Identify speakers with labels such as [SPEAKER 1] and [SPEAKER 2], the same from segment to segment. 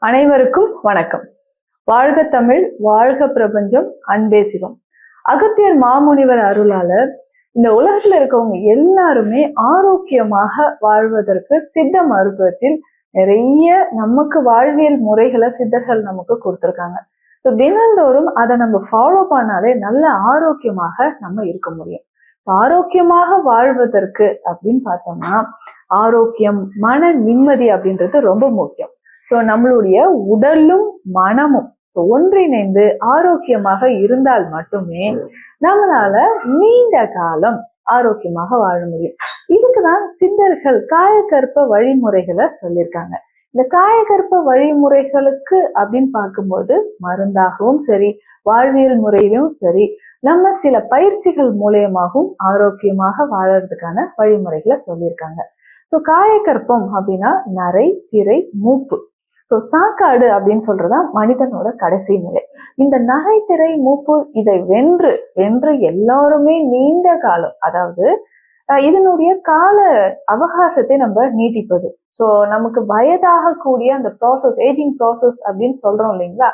[SPEAKER 1] அனைவருக்கும் வணக்கம். வாழ்க தமிழ், வாழ்க பிரபஞ்சம், அன்பே சிவம். அகத்தியர் மாமுனிவர் அருளாளர் இந்த உலகத்துல இருக்கவங்க எல்லாருமே ஆரோக்கியமாக வாழ்வதற்கு சித்த மருத்துவத்தில் நிறைய நமக்கு வாழ்வியல் முறைகளை சித்தர்கள் நமக்கு கொடுத்திருக்காங்க. தினந்தோறும் அதை நம்ம ஃபாலோ பண்ணாலே நல்ல ஆரோக்கியமாக நம்ம இருக்க முடியும். ஆரோக்கியமாக வாழ்வதற்கு அப்படின்னு பார்த்தோம்னா ஆரோக்கியம், மன நிம்மதி அப்படின்றது ரொம்ப முக்கியம். நம்மளுடைய உடலும் மனமும் ஒன்றிணைந்து ஆரோக்கியமாக இருந்தால் மட்டுமே நம்மளால நீண்ட காலம் ஆரோக்கியமாக வாழ முடியும். இதுக்குதான் சித்தர்கள் காயகற்ப வழிமுறைகளை சொல்லியிருக்காங்க. இந்த காயகற்ப வழிமுறைகளுக்கு அப்படின்னு பார்க்கும்போது மருந்தாகவும் சரி, வாழ்வியல் முறையிலும் சரி, நம்ம சில பயிற்சிகள் மூலியமாகவும் ஆரோக்கியமாக வாழறதுக்கான வழிமுறைகளை சொல்லியிருக்காங்க. காயகற்பம் அப்படின்னா நரை, திரை, மூப்பு. சாக்காடு அப்படின்னு சொல்றதா மனிதனோட கடைசி நிலை. இந்த நரை, திரை, மூப்பு இதை வென்று எல்லாருமே நீண்ட காலம், அதாவது இதனுடைய கால அவகாசத்தை நம்ம நீட்டிப்பது. நமக்கு வயதாக கூடிய அந்த ப்ராசஸ், ஏஜிங் ப்ராசஸ் அப்படின்னு சொல்றோம் இல்லைங்களா,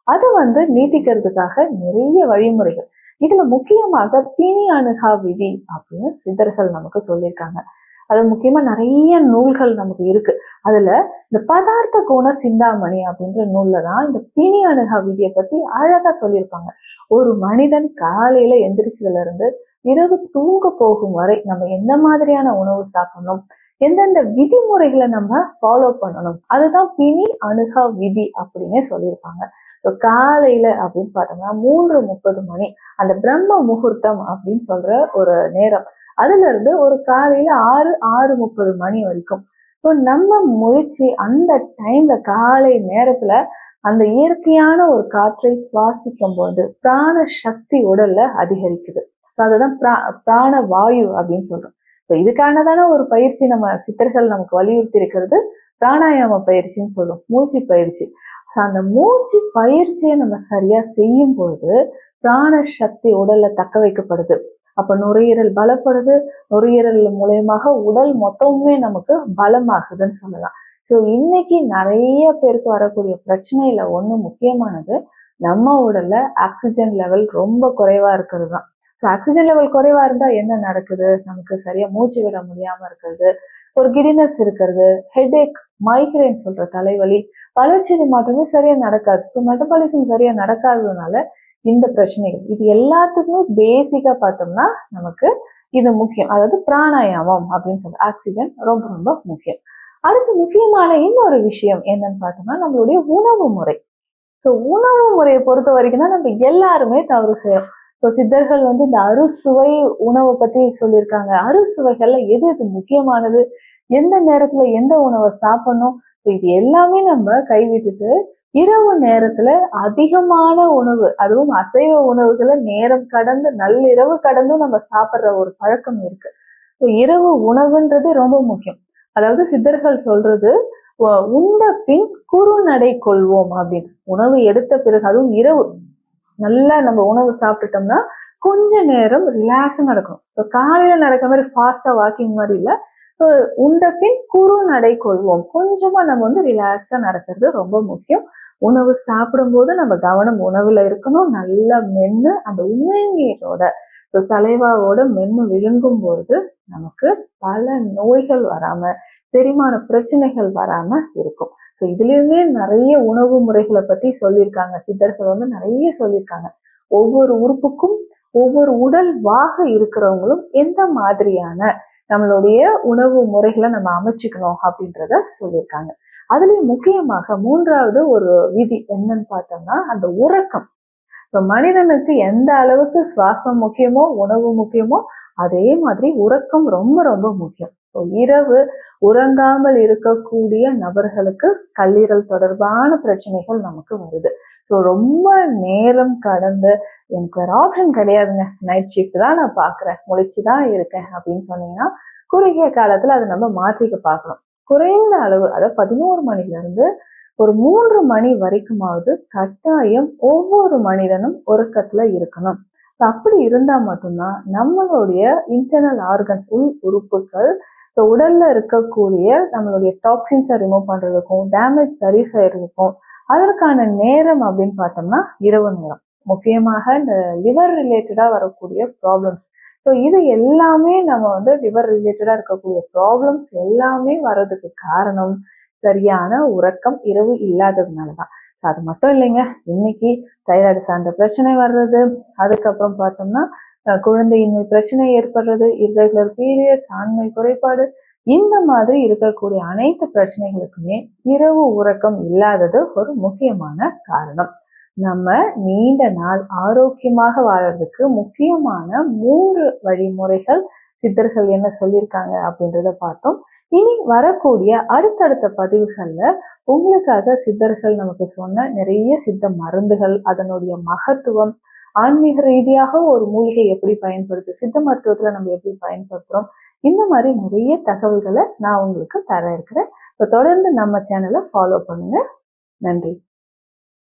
[SPEAKER 1] அதை நீட்டிக்கிறதுக்காக நிறைய வழிமுறைகள். இதுல முக்கியமாக பிணி அணுகா விதி அப்படின்னு சித்தர்கள் நமக்கு சொல்லியிருக்காங்க. அது முக்கியமா நிறைய நூல்கள் நமக்கு இருக்கு. அதுல இந்த பதார்த்த கோண சிந்தாமணி அப்படின்ற நூல்ல தான் இந்த பிணி அணுகா விதியை பத்தி அழகா சொல்லியிருப்பாங்க. ஒரு மனிதன் காலையில எந்திரிச்சதுல இருந்து இரவு தூங்க போகும் வரை நம்ம எந்த மாதிரியான உணவு சாப்பிடணும், எந்தெந்த விதிமுறைகளை நம்ம ஃபாலோ பண்ணணும், அதுதான் பிணி அணுகா விதி அப்படின்னே சொல்லியிருப்பாங்க. காலையில அப்படின்னு பார்த்தோம்னா 3:30 மணி, அந்த பிரம்ம முகூர்த்தம் அப்படின்னு சொல்ற ஒரு நேரம், அதுல இருந்து ஒரு காலையில 6:30 மணி வரைக்கும் நம்ம முயற்சி அந்த டைம்ல காலை நேரத்துல அந்த இயற்கையான ஒரு காற்றை சுவாசிக்கும் போது பிராண சக்தி உடல்ல அதிகரிக்குது. அதுதான் பிராண வாயு அப்படின்னு சொல்றோம். இதுக்கானதான ஒரு பயிற்சி நம்ம சித்தர்கள் நமக்கு வலியுறுத்தி இருக்கிறது பிராணாயாம பயிற்சின்னு சொல்றோம், மூச்சு பயிற்சி. அந்த மூச்சு பயிற்சியை நம்ம சரியா செய்யும் போது பிராண சக்தி உடல்ல தக்க வைக்கப்படுது. அப்ப நுரையீரல் பலப்படுது. நுரையீரல் மூலயமாக உடல் மொத்தமுமே நமக்கு பலமாகுதுன்னு சொல்லலாம். இன்னைக்கு நிறைய பேருக்கு வரக்கூடிய பிரச்சனையில ஒண்ணு முக்கியமானது, நம்ம உடல்ல ஆக்சிஜன் லெவல் ரொம்ப குறைவா இருக்கிறது தான். ஆக்சிஜன் லெவல் குறைவா இருந்தா என்ன நடக்குது, நமக்கு சரியா மூச்சு விட முடியாம இருக்கிறது, ஒரு கிடினஸ் இருக்கிறது, ஹெட்ஏக், மைக்ரைன் சொல்ற தலைவலி, வளர்ச்சி மாற்றமே சரியா நடக்காது. மெட்டபாலிசம் சரியா நடக்காததுனால இந்த பிரச்சனைகள், இது எல்லாத்துக்குமே பேசிக்கா பார்த்தோம்னா நமக்கு இது முக்கியம். அதாவது பிராணாயாமம் அப்படின்னு சொல்ற ஆக்சிஜன் ரொம்ப ரொம்ப முக்கியம். அடுத்து முக்கியமான இன்னொரு விஷயம் என்னன்னு பார்த்தோம்னா நம்மளுடைய உணவு முறை. உணவு முறையை பொறுத்த வரைக்கும் தான் நம்ம எல்லாருமே தவறு செய்யறோம். சித்தர்கள் இந்த அறுசுவை உணவை பத்தி சொல்லியிருக்காங்க. அறுசுவைகள்ல எது எது முக்கியமானது, எந்த நேரத்துல எந்த உணவை சாப்பிடணும், இது எல்லாமே நம்ம கைவிட்டுட்டு இரவு நேரத்துல அதிகமான உணவு, அதுவும் அசைவ உணவுகளை நேரம் கடந்து நள்ளிரவு கடந்தும் நம்ம சாப்பிடுற ஒரு பழக்கம் இருக்கு. இரவு உணவுன்றது ரொம்ப முக்கியம். அதாவது சித்தர்கள் சொல்றது உண்ட பின் குறுநடை கொள்வோம் அப்படின்னு. உணவு எடுத்த பிறகு, அதுவும் இரவு நல்லா நம்ம உணவு சாப்பிட்டுட்டோம்னா கொஞ்ச நேரம் ரிலாக்ஸா நடக்கணும். காலையில நடக்கிற மாதிரி ஃபாஸ்டா வாக்கிங் மாதிரி இல்ல, உண்ட பின் குறுநடை கொள்வோம், கொஞ்சமா நம்ம ரிலாக்ஸா நடக்கிறது ரொம்ப முக்கியம். உணவு சாப்பிடும் போது நம்ம கவனம் உணவுல இருக்கணும். நல்லா மென்னு அந்த உமிழ்நீரோட சலைவாவோட மென்னு விழுங்கும் போது நமக்கு பல நோய்கள் வராம, செரிமான பிரச்சனைகள் வராம இருக்கும். இதுலயுமே நிறைய உணவு முறைகளை பத்தி சொல்லியிருக்காங்க சித்தர்கள், நிறைய சொல்லியிருக்காங்க. ஒவ்வொரு உறுப்புக்கும் ஒவ்வொரு உடல் வாக இருக்கிறவங்களும் எந்த மாதிரியான நம்மளுடைய உணவு முறைகளை நம்ம அமைச்சுக்கணும் அப்படின்றத சொல்லியிருக்காங்க. அதுலயும் முக்கியமாக 3வது ஒரு விதி என்னன்னு பார்த்தோம்னா அந்த உறக்கம். மனிதனுக்கு எந்த அளவுக்கு சுவாசம் முக்கியமோ, உணவு முக்கியமோ, அதே மாதிரி உறக்கம் ரொம்ப ரொம்ப முக்கியம். இரவு உறங்காமல் இருக்கக்கூடிய நபர்களுக்கு கல்லீரல் தொடர்பான பிரச்சனைகள் நமக்கு வருது. ரொம்ப நேரம் கடந்து எனக்கு வேற ஆப்ஷன் கிடையாதுங்க, நைட் ஷிஃப்ட் தான் நான் பாக்குறேன், முழிச்சுதான் இருக்கேன் அப்படின்னு சொன்னீங்கன்னா குறுகிய காலத்துல அதை நம்ம மாற்றிக்க பார்க்கணும். குறைந்த அளவு, அதாவது 11 மணில இருந்து ஒரு 3 மணி வரைக்குமாவது கட்டாயம் ஒவ்வொரு மனிதனும் உறக்கத்துல இருக்கணும். அப்படி இருந்தா மட்டும்தான் நம்மளுடைய இன்டர்னல் ஆர்கன், உள் உறுப்புகள் ஸோ உடல்ல இருக்கக்கூடிய நம்மளுடைய டாக்ஸின்ஸை ரிமூவ் பண்றதுக்கும் டேமேஜ் சரி செய்யறதுக்கும் அதற்கான நேரம் அப்படின்னு பார்த்தோம்னா இரவு நேரம். முக்கியமாக இந்த லிவர் ரிலேட்டடா வரக்கூடிய ப்ராப்ளம்ஸ். ஸோ இது எல்லாமே நம்ம லிவர் ரிலேட்டடா இருக்கக்கூடிய ப்ராப்ளம்ஸ் எல்லாமே வர்றதுக்கு காரணம் சரியான உறக்கம் இரவு இல்லாததுனாலதான். அது மட்டும் இல்லைங்க, இன்னைக்கு தைராய்டு சார்ந்த பிரச்சனை வர்றது, அதுக்கப்புறம் பார்த்தோம்னா குழந்தையின்மை பிரச்சனை ஏற்படுறது, இர்ரெகுலர் பீரியட்ஸ், ஆண்மை குறைபாடு, இந்த மாதிரி இருக்கக்கூடிய அனைத்து பிரச்சனைகளுக்குமே இரவு உறக்கம் இல்லாதது ஒரு முக்கியமான காரணம். நம்ம நீண்ட நாள் ஆரோக்கியமாக வாழறதுக்கு முக்கியமான 3 வழிமுறைகள் சித்தர்கள் என்ன சொல்லியிருக்காங்க அப்படின்றத பார்த்தோம். இனி வரக்கூடிய அடுத்தடுத்த பதிவுகள்ல உங்களுக்காக சித்தர்கள் நமக்கு சொன்ன நிறைய சித்த மருந்துகள், அதனுடைய மகத்துவம், ஆன்மீக ரீதியாக ஒரு மூலிகை எப்படி பயன்படுத்து, சித்த மருத்துவத்துல நம்ம எப்படி பயன்படுத்துறோம், இந்த மாதிரி நிறைய தகவல்களை நான் உங்களுக்கு தர இருக்கிறேன். தொடர்ந்து நம்ம சேனலை ஃபாலோ பண்ணுங்க. நன்றி.